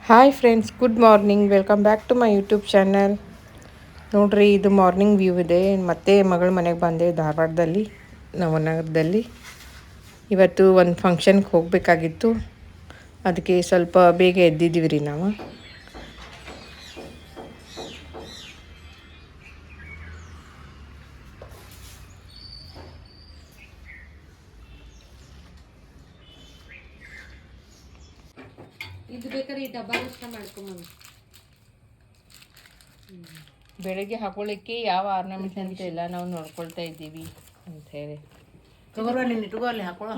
Hi friends, good morning. Welcome back to my YouTube channel. ನೋಡಿರಿ, ಇದು morning view ಇದೆ. ಮತ್ತೆ ಮಗಳ ಮನೆಗೆ ಬಂದೆ, ಧಾರವಾಡದಲ್ಲಿ, ನವನಗರದಲ್ಲಿ. ಇವತ್ತು ಒಂದು ಫಂಕ್ಷನ್ಗೆ ಹೋಗಬೇಕಾಗಿತ್ತು, ಅದಕ್ಕೆ ಸ್ವಲ್ಪ ಬೇಗ ಎದ್ದಿದ್ದೀವಿ ರೀ ನಾವು. ಇದು ಬೇಕಾದ್ರೆ ಈ ಡಬ್ಬ ಅಷ್ಟ ಮಾಡ್ಕೊಂಬಂದು ಬೆಳಗ್ಗೆ ಹಾಕೊಳ್ಳಿಕ್ಕೆ ಯಾವ ಆರ್ನಮೆಂಟ್ ಅಂತ ಎಲ್ಲ ನಾವು ನೋಡ್ಕೊಳ್ತಾ ಇದ್ದೀವಿ ಅಂತ ಹೇಳಿ.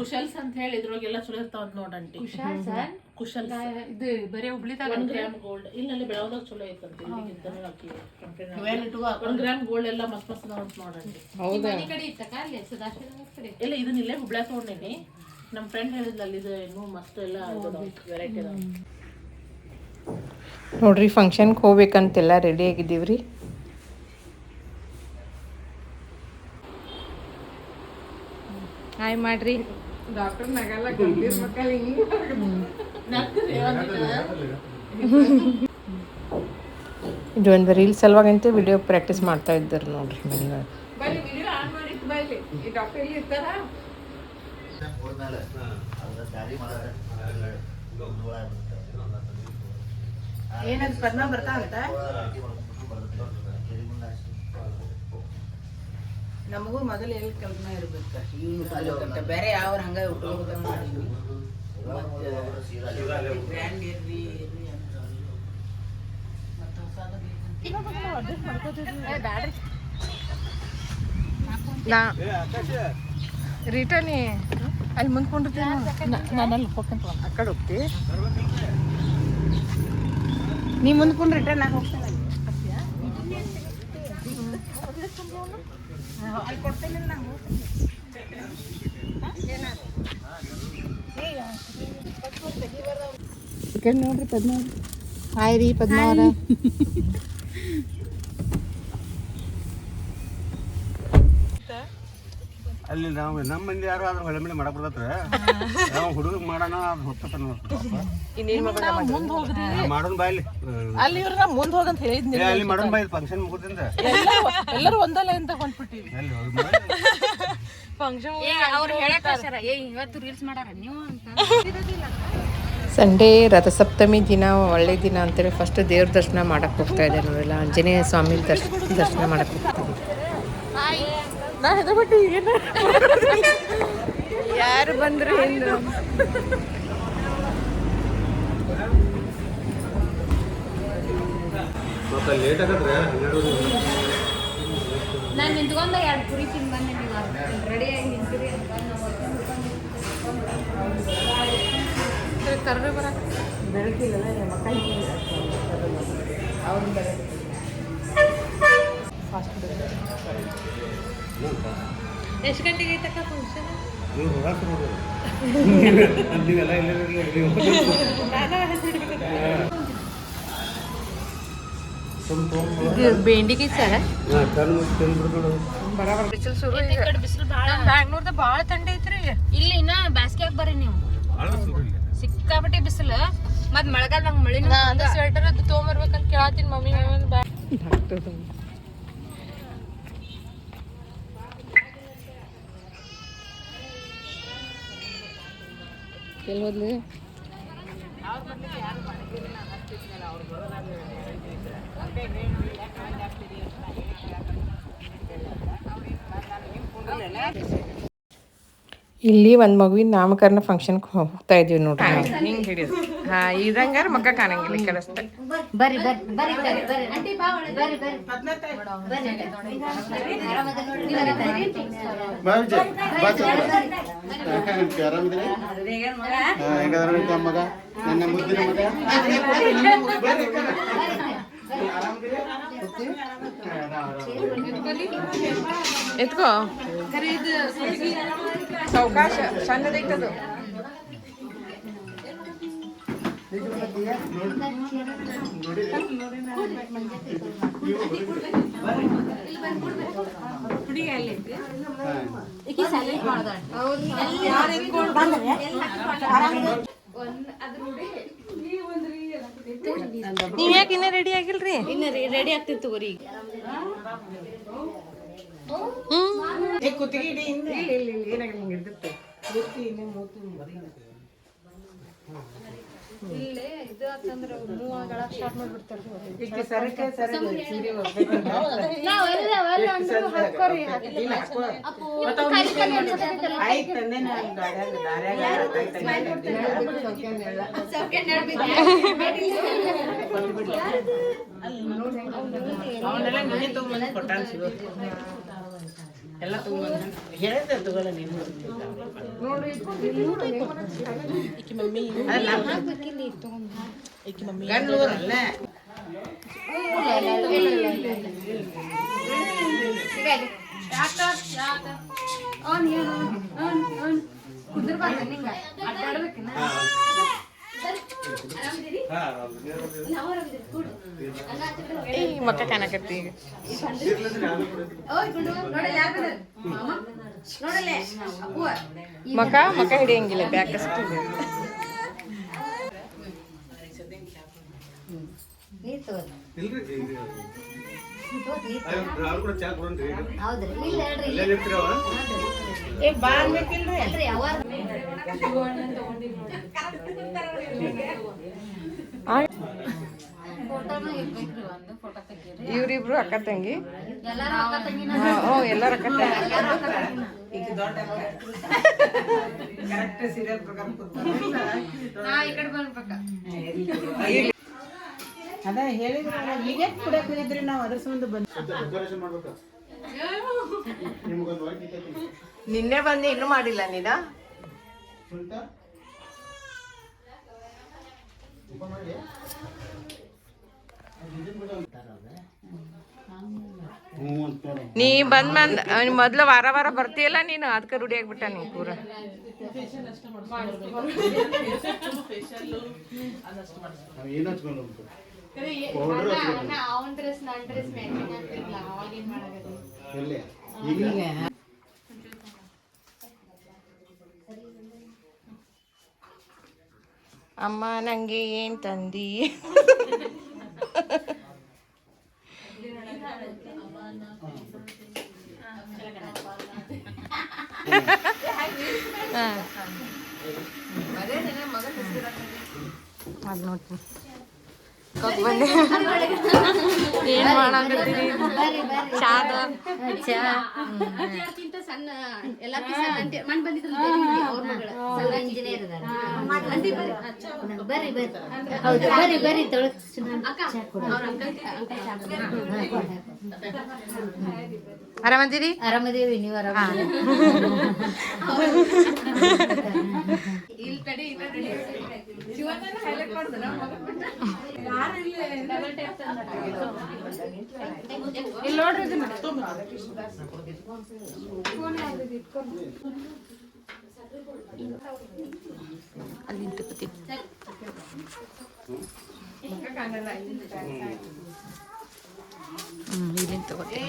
ಕುಶಲ್ಸ್ ಅಂತ ಹೇಳಿ ಇದ್ರೊಳಗೆಲ್ಲ ಚಲೋ ಇರ್ತಾವ ನೋಡಂಟಿ. ಕುಶಲ್ಸ್ ಇದು ಬರೀ ಹುಬ್ಳಿದಾಗ 1 ಗ್ರಾಮ್ ಗೋಲ್ಡ್ ಇಲ್ಲಿ ಬೆಳಗಾವ್ದಾಗ ಚಲೋ ಐತಂತ. ಇಲ್ಲಿಗಿಂತ 1 ಗ್ರಾಮ್ ಗೋಲ್ಡ್ ಎಲ್ಲ ಮಸ್ತ್ ಮಸ್ತ್ ಅಂತ ನೋಡಂಟಿ. ಹೌದಾ? ಈ ಕಡೆ ಇತ್ತಕ್ಕ ಅಲ್ಲಿ ಸದಾಶಿವ ಕಡೆ ಇಲ್ಲ, ಇದನ್ನ ಇಲ್ಲೇ ಹುಬ್ಳ್ಯಾಗ ತಗೊಂಡೇನಿ. ನಮ್ಮ ಫ್ರೆಂಡ್ ಹೇಳಿದ್ಲ ಅಲ್ಲಿ ಇದು ಇನ್ನೂ ಮಸ್ತ್ ಎಲ್ಲ ವೆರೈಟಿ ಅದಾವ. ನೋಡ್ರಿ, ಫಂಕ್ಷನ್ಗೆ ಹೋಗ್ಬೇಕಂತೆಲ್ಲ ರೆಡಿ ಆಗಿದ್ದೀವಿ ರೀ. ಹಾಯ್ ಮಾಡ್ರಿ. ಡಾಕ್ಟರ್ ನಗಲ್ಲ, ಗಂಭೀರ್ ಮಕ್ಕಳು ಇದು ಒಂದು ರೀಲ್ಸ್ ಸಲುವಾಗಂತೆ ವಿಡಿಯೋ ಪ್ರಾಕ್ಟೀಸ್ ಮಾಡ್ತಾ ಇದ್ದಾರೆ ನೋಡ್ರಿ ಮನೆಯೊಳಗೆ. ಏನದು ಪದ್ಮ ಬರ್ತಾ ಅಂತ ನಮಗೂ ಮೊದಲು ಎಲ್ಲಿ ಕಲ್ಪನಾ ಇರ್ಬೇಕು. ಇವನು ಬೇರೆ ಯಾವ ಹಂಗ ಉಟ್ಕೋಬೇಕಂತ ಮಾಡಿದ್ವಿ. ಗ್ರ್ಯಾಂಡ್ ಇರ್ರಿ ಮತ್ತು ರಿಟರ್ನಿ ಅಲ್ಲಿ ಮುಂದ್ಕೊಂಡಿರ್ತೀನಿ, ನಾನು ಅಲ್ಲಿ ಹೋಗ್ಕೊಂತ ಆ ಕಡೆ ಹೋಗ್ತಿ. ನೀ ಮುಂದ್ಕೊಂಡು ರಿಟರ್ನ್ ಆಗಿ ಹೋಗ್ತೇನೆ. ಅಲ್ಲಿ ಕೊಡ್ತೇನೆ ನಾನು. ನೋಡ್ರಿ ಪದ್ಮ. ಹಾಯ್ ರೀ ಪದ್ಮ ಅವರ. ಅಲ್ಲಿ ನಾವು ನಮ್ಮ ಮಂದಿ ಯಾರು ಆದ್ರೂ ಹೊಳೆ ಮೇಲೆ ಮಾಡಕ್ ಬರ್ತತ್ರ. ನಾವು ಹುಡುಗ ಮಾಡೋಣ ಹೊತ್ತನ ಮಾಡೋನ್ ಬಾಯ್ಲಿ ಅಲ್ಲಿ ಇವ್ರ ಮುಂದ್ ಹೋಗಂತ ಹೇಳಿದ್ನಿ. ಅಲ್ಲಿ ಮಾಡೋನ್ ಬಾಯ್ ಫಂಕ್ಷನ್ ಮುಗಿದಿಂದ ಎಲ್ಲರೂ ಒಂದಲ್ಲ ಅಂತ ಹೊಂಟ್ಬಿಟ್ಟಿವಿ. ಫಂಕ್ಷನ್ ಅವ್ರು ಹೇಳಕ್ಕಾರ ಇವತ್ತು ರೀಲ್ಸ್ ಮಾಡಾರ ನೀವು ಅಂತ. ಸಂಡೇ ರಥಸಪ್ತಮಿ ದಿನ ಒಳ್ಳೆ ದಿನ ಅಂತೇಳಿ ಫಸ್ಟ್ ದೇವ್ರ ದರ್ಶನ ಮಾಡಕ್ಕೆ ಹೋಗ್ತಾ ಇದ್ದೆ. ನಾವೆಲ್ಲ ಆಂಜನೇಯ ಸ್ವಾಮಿ ದರ್ಶನ ಮಾಡಕ್ಕೆ ಹೋಗ್ತೀವಿ. ಯಾರು ಬಂದ್ರು ಹಿಂದೆ ಲೇಟ್ ಆಗತ್ರೆ. ನಾನು ನಿಂತ್ಕೊಂಡ 2 ಪುರಿ ತಿಂದು ಬಂದೆ. ನೀವು ರೆಡಿಯಾಗಿ ನಿಂತಿರಿ ಅಂತ ಕರ್ರೆ ಬರಕ್ಕೆ ಬೆಳಕಿಲ್ಲ ಮಕ್ಕ ಅವ್ರ ಫಾಸ್ಟ್. ಎಷ್ಟು ಗಂಟೆಗೆ ಐತಕ್ಕ ಫಂಕ್ಷನ್? ಬೇಂಡಿಗೆ ಸರ ಬಿಸಿಲು ಶುರು. ಬಿಸಿಲು ಭಾಳ. ಬ್ಯಾಂಗ್ಳೂರ್ದಾಗ ಭಾಳ ಥಂಡಿ ಐತ್ರಿ. ಇಲ್ಲಿ ಇನ್ನ ಬ್ಯಾಸ್ಗ್ಯಾಗ ಬರ್ರಿ ನೀವು. ಸಿಕ್ಕಾಪಟ್ಟಿ ಬಿಸಿಲು. ಮತ್ ಮಳೆಗಾಲದಾಗ ಮಳಿ. ಸ್ವೆಟರ್ ಅದು ತೊಗೊಂಬರ್ಬೇಕಂತ ಕೇಳತ್ತೀನಿ ಮಮ್ಮಿ. ಕೆಲವೊಂದು ಇಲ್ಲಿ ಒಂದು ಮಗುವಿನ ನಾಮಕರಣ ಫಂಕ್ಷನ್ಗೆ ಹೋಗ್ತಾ ಇದೀವಿ ನೋಡ್ರಿ. ಹಿಂಗೆ ಹಿಡಿಯೋದು. ಹಾಂ, ಇದಂಗಾರ ಮಕ್ಕ ಕಾಣಂಗಿಲ್ಲ ಈ ಕಡೆ ಅಷ್ಟೇ. ಬರ್ರಿ ಬರ್ರಿ ಬರ್ರಿ ಬರ್ರಿ ಬರ್ರಿ ಆಂಟಿ ಬಾ ಒಳಗೆ ಬರ್ರಿ ಬರ್ರಿ ಮಗ ನನ್ನ ಮುದ್ದಿನ ಮಗ ಎತ್ಕೋ. ಅವಕಾಶ ಸಣ್ಣದೈತದು. ನೀವ್ ಯಾಕೆ ಇನ್ನೂ ರೆಡಿ ಆಗಿಲ್ರಿ? ಇನ್ನ ರೆಡಿ ಆಗ್ತಿತ್ತು ತಗೋರಿ ಈಗ. ಕುತ್ತಿಗೆ ಇಡಿ ಹಿಂದೆ ಇಲ್ಲ ಏನಾಗಿಲ್ಲ ಹಿಂಗೆ ಹಿಡ್ದಿತ್ತು ಕುತ್ತಿ ಇನ್ನೇ ಮೂತಿ ಇಲ್ಲೇ ಇದು ಅಂತಂದ್ರೆ ಮೂವಗಳ ಸ್ಟಾರ್ಟ್ ಮಾಡ್ಬಿಡ್ತಾರೆ. ಈಗ ಸರಕ ಸೀರೆ ಹೋಗ್ಬೇಕು ಆಯ್ತು ತಂದೆ ನಾನು ದಾರ್ಯಾಗ ಅವನ್ನೆಲ್ಲ ನೀನೇ ತಗೊಂಡ್ಬಂದು ಕೊಟ್ಟಾನ ಸಿಗೋ ಎಲ್ಲ ತಗೊಂಡ್ಬಂದು ಹೇಳಿದೆ ತಗೊಳ್ಳ ನೀನು ಗಂಡ್ಲೂರಲ್ಲ ಮಕ್ಕ ಕಾಣಕತ್ತಿ ಈಗ. ಮಕ ಹಿಡಿಯಂಗಿಲ್ಲ ಬ್ಯಾಕ್ ಅಷ್ಟು ಏ ಬಾ ಅನ್ಬೇಕಿಲ್ರಿ ಇವ್ರಿಬ್ರು ಅಕ್ಕ ತಂಗಿ. ಎಲ್ಲಾರು ಅಕ್ಕ ತಂಗಿನ ಎಲ್ಲರ ಅಕ್ಕ ತಂಗಿ. ಈಗ ದೊಡ್ಡ ಕರೆಕ್ಟ್ ಸೀರಿಯಲ್ ಪ್ರಕಾರ ಈ ಕಡೆ ಬರ್ಬೇಕ. ಅದ ಹೇಳಿದ್ರಲ್ಲ ಈಗ ಕುಡಿಯಕ್ ಹೋಗಿದ್ರಿ ನಾವು ಅದ್ರ ಸಂಬಂಧ ಬಂದ್ ನಿನ್ನೆ ಬಂದು ಇನ್ನೂ ಮಾಡಿಲ್ಲ ನೀನ? ನೀ ಬಂದ್ ಮೊದ್ಲು ವಾರ ವಾರ ಬರ್ತೀಯಲ್ಲ ನೀನು, ಅದಕ್ಕೆ ರೂಢಿ ಆಗ್ಬಿಟ್ಟ ನೀ ಪೂರ. ಅಮ್ಮ ನಂಗೆ ಏನ್ ತಂದಿ? ಅದ್ ನೋಡ್ತೀನಿ ಏನ್ ಮಾಡಾಕತ್ತೀರಿ? ಚಾದ ಸಣ್ಣ ಎಲ್ಲಾ ಮನ್ ಬಂದಿದ್ರು ಅವ್ರ ಮಗಳ ಸಣ್ಣ ಇಂಜಿನಿಯರ್ ಬರ್ರಿ ಬರ್ರಿ ಹೌದು ಬರ್ರಿ ಬರ್ರಿ ತೊಳಕ್ ಆರಾಮದಿರಿ? ಆರಾಮದೇವಿ ನೀವು ಆರಾಮ? ಅಲ್ಲಿ ತಗೋತಿ. ಇಲ್ಲಿಂದ ತಗೋತಿ.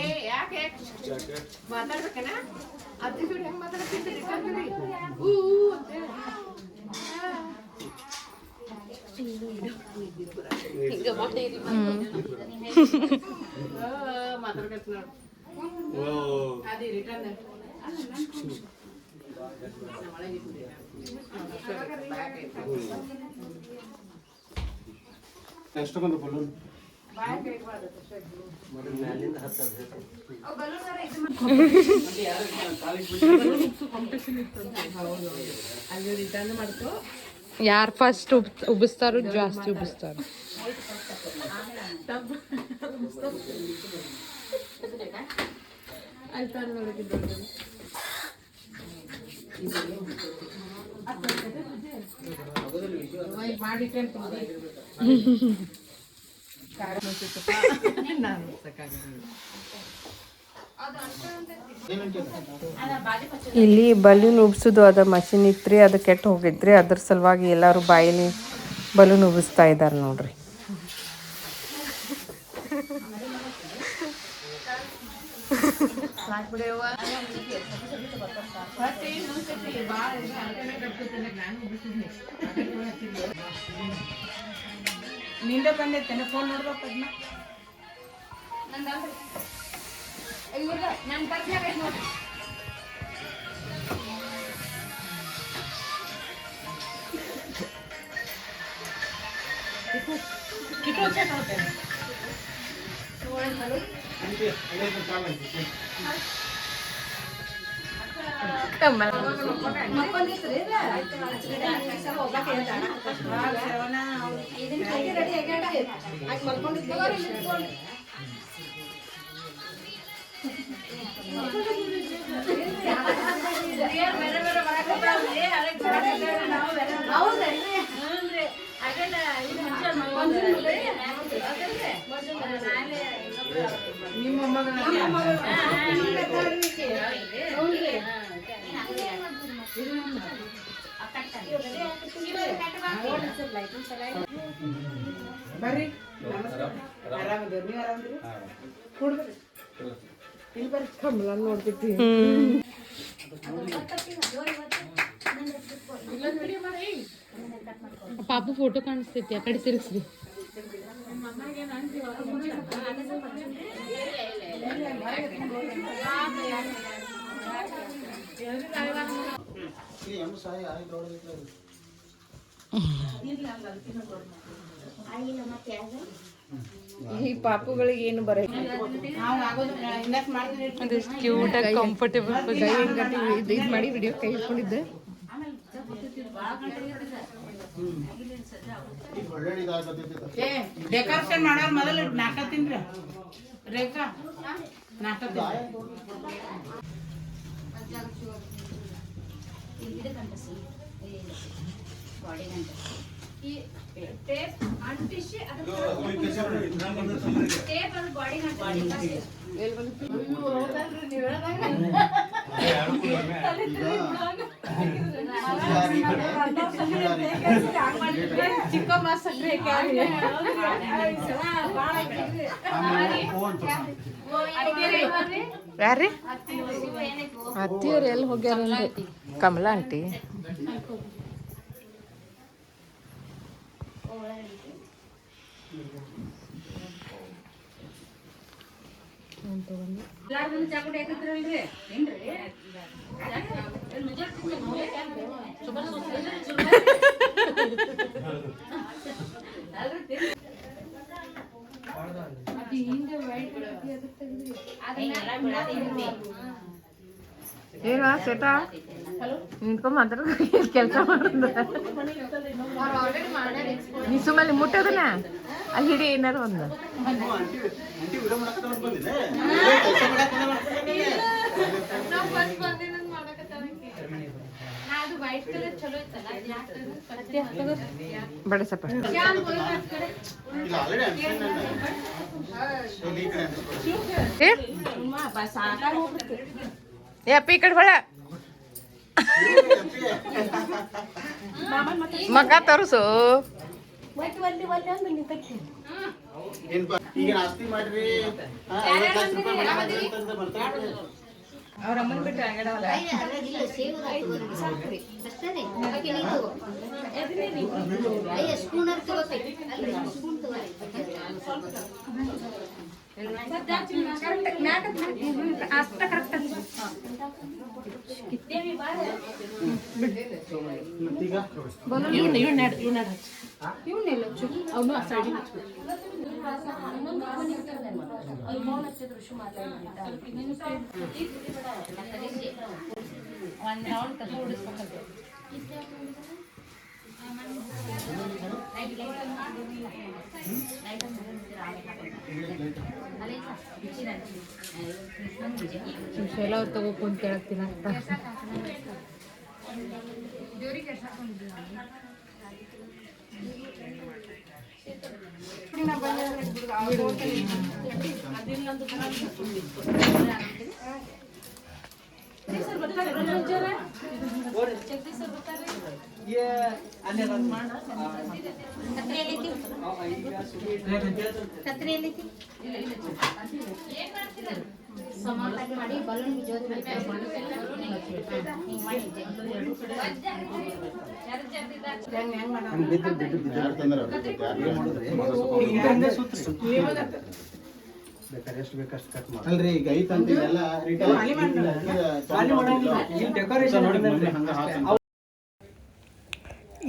ಎಷ್ಟು ಬಂದು ಬಲೂನ್ ಯಾರು ಫಸ್ಟ್ ಉಬ್ಬಿಸ್ತಾರೋ ಜಾಸ್ತಿ ಉಬ್ಬಿಸ್ತಾರ. ಇಲ್ಲಿ ಬಲೂನ್ ಉಬ್ಸೋದು ಅದ ಮಷಿನ್ ಇತ್ರಿ, ಅದು ಕೆಟ್ಟು ಹೋಗಿದ್ರಿ. ಅದ್ರ ಸಲುವಾಗಿ ಎಲ್ಲರೂ ಬಾಯಲ್ಲಿ ಬಲೂನ್ ಉಬ್ಬಿಸ್ತಾ ಇದ್ದಾರೆ ನೋಡ್ರಿ. ನಿಂದೆ ಬಂದೈತೆ ಫೋನ್ ನೋಡ್ಬೇಕು ಅದನ್ನ ನನ್ನ ಪರ್ಸ್ನಾಗ ಐತೆ ನೋಡ್ರಿ. ಬರ್ರಿ ಆರಾಮದೇವ್ರಿ ನೀವು ಆರಾಮದಿರಿ ಕೂಡ್ಬರ್ರಿ ಇಲ್ಲಿ ಬರ್ರಿ ಕಮಲ ನೋಡ್ತಿದ್ದಿ ಪಾಪು ಫೋಟೋ ಕಾಣಿಸ್ತೈತಿ ಆ ಕಡೆ ತಿರುಗಿಸ್ರಿ. ಈ ಪಾಪುಗಳಿಗೆ ಏನು ಬರ ನಾವು ಆಗೋದು ಇನ್ವೆಸ್ಟ್ ಮಾಡ್ತೀನಿ ಅದೆಷ್ಟು ಕ್ಯೂಟ್ ಆಗಿ ಕಂಫರ್ಟೇಬಲ್ ಕೈ ಹೆಂಗಂತ ಇದು ಮಾಡಿ ವಿಡಿಯೋ ಕೈ ಇಟ್ಕೊಂಡಿದ್ದೆ ಡೆಕೋರೇಷನ್ ಮಾಡೋರು ಮೊದಲು ನಾಟ ತಿನ್ರಿ ರೇಖಾ ನಾಟ ಚಿಕ್ಕಮ್ಮ ಸಕ್ಕರೆ ಯಾರ್ರಿ ಅತ್ತಿಯವ್ರು ಎಲ್ಲಿ ಹೋಗ್ಯಾರ ಕಮಲಾ ಆಂಟಿ ಏನ ಸೇಟ ನಿಂತ್ಕೊಂಡ್ ಮಾತ್ರ ಕೆಲಸ ಮಾಡಿದ ನೀ ಸುಮ್ಮನೆ ಮುಟ್ಟೋದನ ಅಲ್ಲಿ ಹಿಡಿ ಏನಾರು ಒಂದು ಬಡಸಪ್ಪ ಏ ಅಪ್ಪ ಈ ಕಡೆ ಹೊಳ ಮಗ ತೋರಿಸು ಅವ್ರ ಅಮ್ಮನ ಬಿಟ್ಟು ಅಂಗಡವಲ್ಲ ಅಷ್ಟ ಕರೆಕ್ಟ್ ಅವನು ಸೈಡಿ ಒಂದ್ ರೌಂಡ್ ತಗೋ ಉಡಿಸ್ಬೇಕಂತೆ ಎಲ್ಲ ಅವ್ರು ತಗೋಕೊಂಡ್ ಕೇಳಕ್ತೀನಿ ಅಂತ ಕತ್ರಿ ಸಮತಟ್ಟಿ ಮಾಡಿ ಬಲೂನ್ ಜೋತ್ ಅಲ್ರಿ ಈಗ ಐತಂತ ಎಲ್ಲ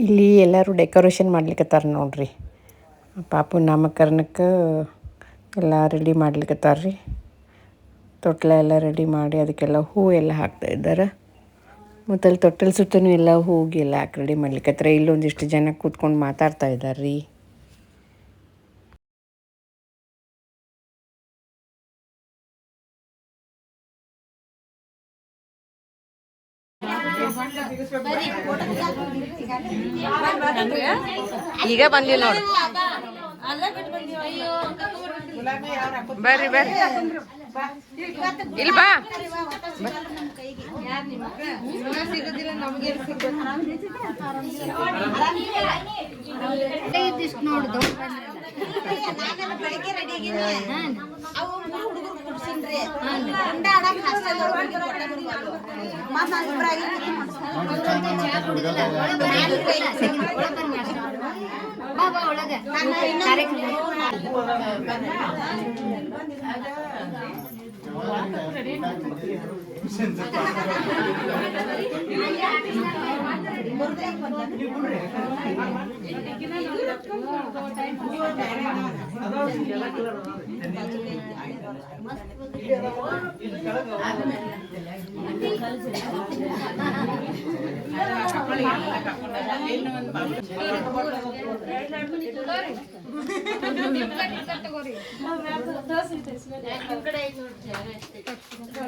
ಇಲ್ಲಿ ಎಲ್ಲರೂ ಡೆಕೋರೇಷನ್ ಮಾಡ್ಲಿಕ್ಕತ್ತಾರ ನೋಡ್ರಿ. ಪಾಪು ನಾಮಕರಣಕ್ಕೆ ಎಲ್ಲ ರೆಡಿ ಮಾಡ್ಲಿಕ್ಕತ್ತಾರ ರೀ. ತೊಟ್ಲ ಎಲ್ಲ ರೆಡಿ ಮಾಡಿ ಅದಕ್ಕೆಲ್ಲ ಹೂ ಎಲ್ಲ ಹಾಕ್ತಾ ಇದ್ದಾರೆ. ಮತ್ತು ಅಲ್ಲಿ ತೊಟ್ಟಲ ಸುತ್ತಲೂ ಎಲ್ಲ ಹೂಗೆಲ್ಲ ಹಾಕಿ ರೆಡಿ ಮಾಡ್ಲಿಕ್ಕತ್ತಾರ. ಇಲ್ಲೊಂದಿಷ್ಟು ಜನ ಕೂತ್ಕೊಂಡು ಮಾತಾಡ್ತಾ ಇದ್ದಾರೆ ರೀ. ಈಗ ಬಂದಿಲ್ಲ ನೋಡಿ. ಬರ್ರಿ ಬರ್ರಿ ಇಲ್ಲಿ ಬಾ.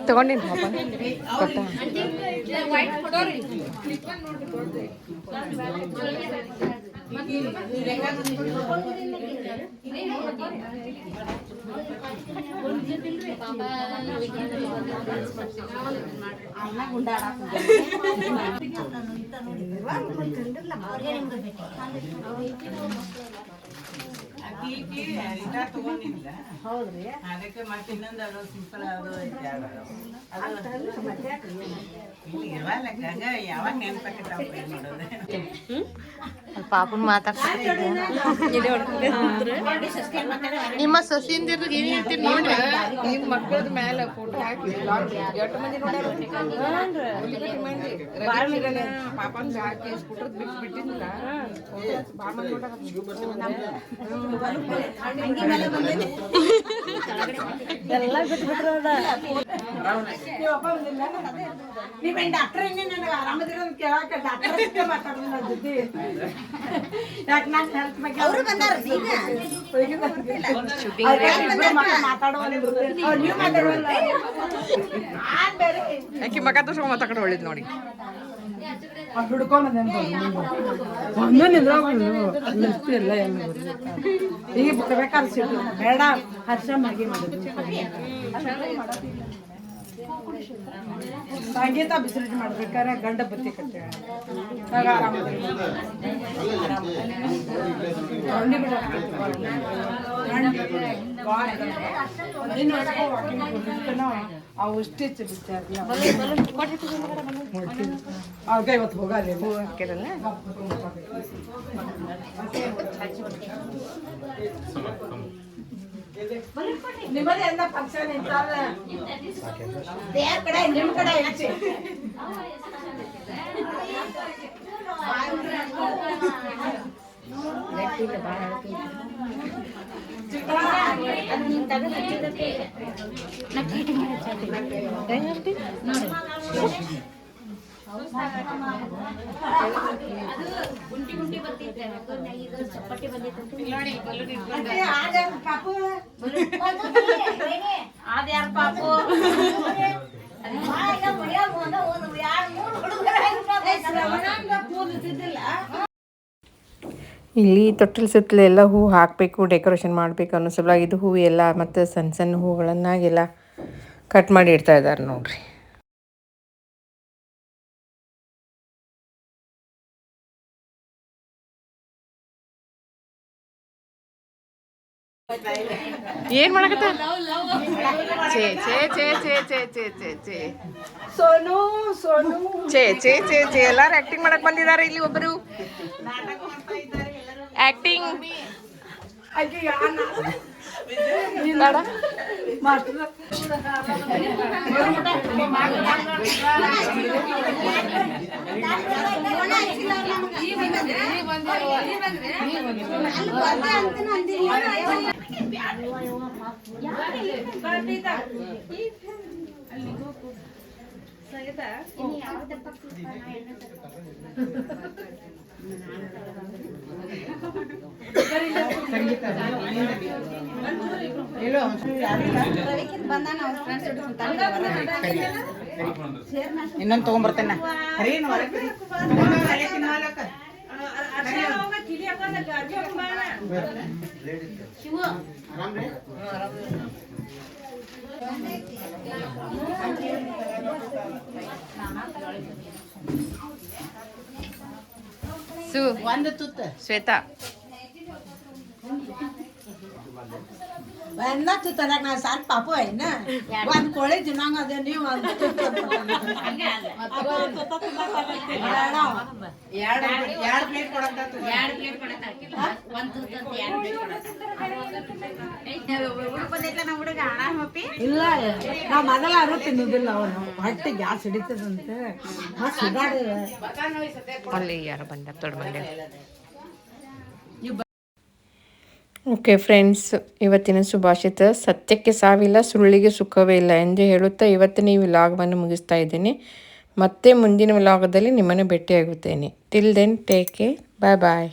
ತಗೊಂಡಿನಿ ಹೌದ್ರಿ, ಅದಕ್ಕೆ ಮತ್ತೆ ಇನ್ನೊಂದು ಅದು ಸಿಂಪಲ್ ಅದು ಯಾವಾಗ ನೆನಪಾಕೈತೆ ಮಾಡೋದು. ಪಾಪನ್ ಮಾತಾಡ್ತಿದ್ದೆ. ನಿಮ್ಮ ಸಸಿಂದಿರ್ ಏನ್ ಹೇಳ್ತೀರಿ ನೋಡ್ರಿ. ನಿಮ್ಮ ಮಕ್ಕಳದ ಮೇಲೆ ಫೋಟೋ ಹಾಕಿ ಎಷ್ಟು ಮಂದಿ ನೋಡ್ಯಾರ. ಪಾಪನ್ ಹಾಕಿ ಸ್ಕೂಟರ್ ಬಿಟ್ಟಿದ್ದಿಲ್ಲ. ಭಾಳ ಮಂದಿ ಎಲ್ಲ ಬಿಟ್ಬಿಟ್ರ ನೀವೇನ್ ಡಾಕ್ಟರ್ ಏನೇ ನನಗೆ ಆರಾಮದಿರೋ ಕೇಳಕ್ಕೆ ಡಾಕ್ಟರ್ ಮಾತಾಡೋದು ನನ್ನ ಜೊತೆ. ಯಾಕೆ ನಾನು ಹೆಲ್ತ್ ಬಗ್ಗೆ ಅವರು ಬಂದಾರ ನೀವು ಮಾತಾಡೋಲ್ಲ. ಯಾಕೆ ಮಗ ತೋರ್ಸ್ಕೊಂಡ್ ಮಾತಾಡ್ಕೊಂಡು ಒಳ್ಳೇದು ನೋಡಿ. ಹುಡ್ಕೊಂಡ್ ಒಂದೇ ನಿಂದ್ರಾಗಲ್ಲ ಎಲ್ಲ ಈಗ ಬೇಕಾದ್ರೆ ಸಿಟ್ಟು ಬೇಡ ಹರ್ಷ ಮಗಿ ಮಾಡೋದು. ಸಂಗೀತ ಬಿಸಿಲು ಮಾಡ್ಬೇಕಾದ್ರೆ ಗಂಡ ಬತ್ತಿ ಕಟ್ಟೆ ಅವು ಸ್ಟಿಚ್ ಅವ್ರಿಗೆ ಇವತ್ತು ಹೋಗಲ್ಲ ಹಾಕಿರಲ್ಲ. ನಿಮ್ಮದೇ ಎಲ್ಲ ಫಂಕ್ಷನ್ ಇರ್ತಾವ ದೇವ್ರ ಕಡೆ ನಿಮ್ಮ ಕಡೆ ಹೆಚ್ಚು ಇಲ್ಲಿ ತೊಟ್ಟಲ ಸುತ್ತಲೂ ಎಲ್ಲ ಹೂ ಹಾಕಬೇಕು, ಡೆಕೋರೇಷನ್ ಮಾಡಬೇಕು ಅನ್ನೋ ಸಲುವಾಗಿ ಇದು ಹೂ ಎಲ್ಲ ಮತ್ತು ಸಣ್ಣ ಸಣ್ಣ ಹೂಗಳನ್ನಾಗೆಲ್ಲ ಕಟ್ ಮಾಡಿ ಇಡ್ತಾ ಇದ್ದಾರೆ ನೋಡ್ರಿ. ಏನ್ ಮಾಡಕತ್ತ ಛೇ ಛೇ ಛೇ ಛೇ ಛೇ ಛೇ ಛೇ ಛೇ ಸೋನು ಸೋನು ಛೇ ಛೇ ಛೇ ಛೇ ಎಲ್ಲಾರು ಆಕ್ಟಿಂಗ್ ಮಾಡಕ್ ಬಂದಿದ್ದಾರೆ ಇಲ್ಲಿ ಒಬ್ಬರು ಆಕ್ಟಿಂಗ್ ಮಾಸ್ಟರ್ ಇನ್ನೊಂದು ತಗೊಂಡ್ಬರ್ತೇನೆ ಸು ಒಂದು ತುತ್ತ ಶ್ವೇತಾ ಎಲ್ಲ ತುತ್ತದಾಗ ನಾ ಸಾಕು ಪಾಪು ಐನ ಒಂದ್ ಕೋಳಿ ತಿನ್ನಂಗ ಅದೇ ನೀವು ಎರಡು ಪ್ಲೇಟ್ ಕೊಡಂತ ಇಲ್ಲ ನಾವ್ ಮೊದಲ ಅರು ತಿನ್ನುದಿಲ್ಲ ಅವನು ಹೊಟ್ಟೆ ಗ್ಯಾಸ್ ಹಿಡಿತದಂತೆ ಅಲ್ಲಿ ಯಾರು ಬಂದ ತೊಡ್ ಬಂದೆ ಓಕೆ ಫ್ರೆಂಡ್ಸ್, ಇವತ್ತಿನ ಸುಭಾಷಿತ ಸತ್ಯಕ್ಕೆ ಸಾವಿಲ್ಲ, ಸುಳ್ಳಿಗೆ ಸುಖವೇ ಇಲ್ಲ ಎಂದು ಹೇಳುತ್ತಾ ಇವತ್ತಿನ ಈ ವ್ಲಾಗವನ್ನು ಮುಗಿಸ್ತಾ ಇದ್ದೇನೆ. ಮತ್ತೆ ಮುಂದಿನ ವ್ಲಾಗದಲ್ಲಿ ನಿಮ್ಮನ್ನು ಭೇಟಿಯಾಗುತ್ತೇನೆ. ಟಿಲ್ ದೆನ್ ಟೇಕ್ ಕೇರ್, ಬಾಯ್ ಬಾಯ್.